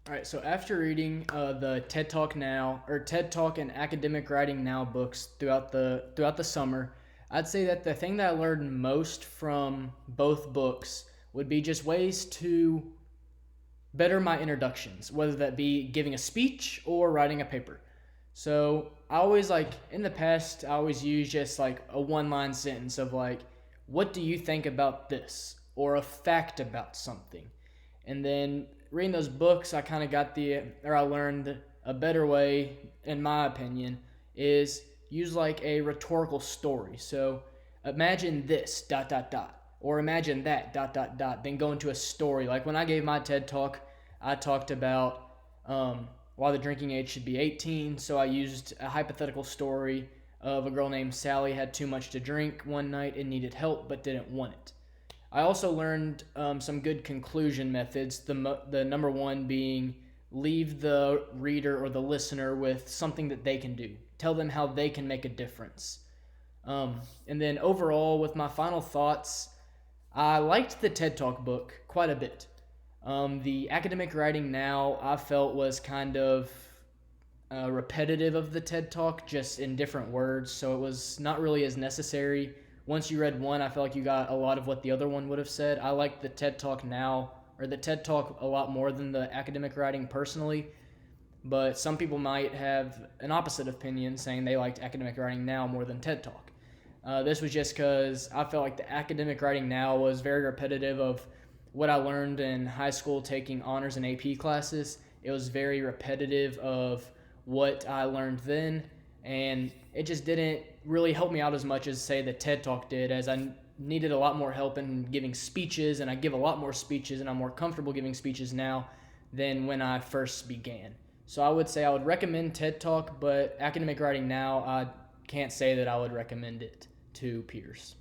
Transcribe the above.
All right, so after reading the TED Talk Now or TED Talk and Academic Writing Now books throughout the summer, I'd say that the thing that I learned most from both books would be just ways to better my introductions, whether that be giving a speech or writing a paper. So I always like in the past, I always use just like a one line sentence of like, what do you think about this? Or a fact about something. And then reading those books, I kind of I learned a better way, in my opinion, is use like a rhetorical story. So imagine this, dot, dot, dot. Or imagine that, dot, dot, dot. Then go into a story. Like when I gave my TED talk, I talked about why the drinking age should be 18. So I used a hypothetical story of a girl named Sally had too much to drink one night and needed help but didn't want it. I also learned some good conclusion methods. The number one being leave the reader or the listener with something that they can do. Tell them how they can make a difference. And then overall, with my final thoughts, I liked the TED Talk book quite a bit. The academic writing now I felt was kind of repetitive of the TED Talk, just in different words, so it was not really as necessary. Once you read one, I felt like you got a lot of what the other one would have said. I like the TED Talk now, or the TED Talk a lot more than the academic writing personally, but some people might have an opposite opinion saying they liked academic writing now more than TED Talk. This was just because I felt like the academic writing now was very repetitive of what I learned in high school taking honors and AP classes. It was very repetitive of what I learned then, and it just didn't really help me out as much as, say, the TED Talk did, as I needed a lot more help in giving speeches, and I give a lot more speeches, and I'm more comfortable giving speeches now than when I first began. So I would say I would recommend TED Talk, but academic writing now, I can't say that I would recommend it to peers.